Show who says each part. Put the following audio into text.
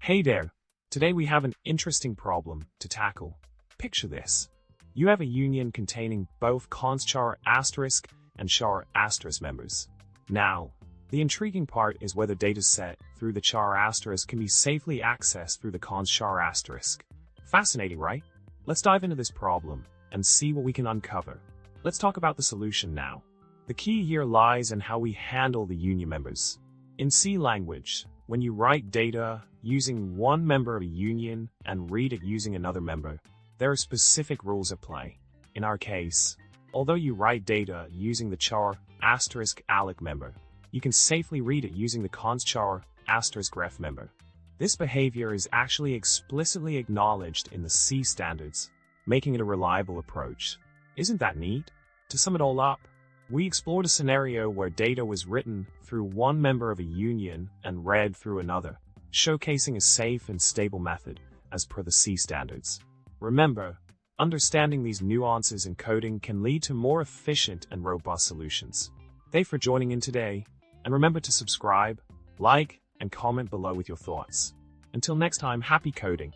Speaker 1: Hey there! Today we have an interesting problem to tackle. Picture this. You have a union containing both const char asterisk and char asterisk members. Now, the intriguing part is whether data set through the char asterisk can be safely accessed through the const char asterisk. Fascinating, right? Let's dive into this problem and see what we can uncover. Let's talk about the solution now. The key here lies in how we handle the union members. In C language, when you write data using one member of a union and read it using another member, there are specific rules at play. In our case, although you write data using the char asterisk alec member, you can safely read it using the const char asterisk ref member. This behavior is actually explicitly acknowledged in the C standards, making it a reliable approach. Isn't that neat? To sum it all up, we explored a scenario where data was written through one member of a union and read through another, showcasing a safe and stable method as per the C standards. Remember, understanding these nuances in coding can lead to more efficient and robust solutions. Thanks for joining in today, and remember to subscribe, like, and comment below with your thoughts. Until next time, happy coding!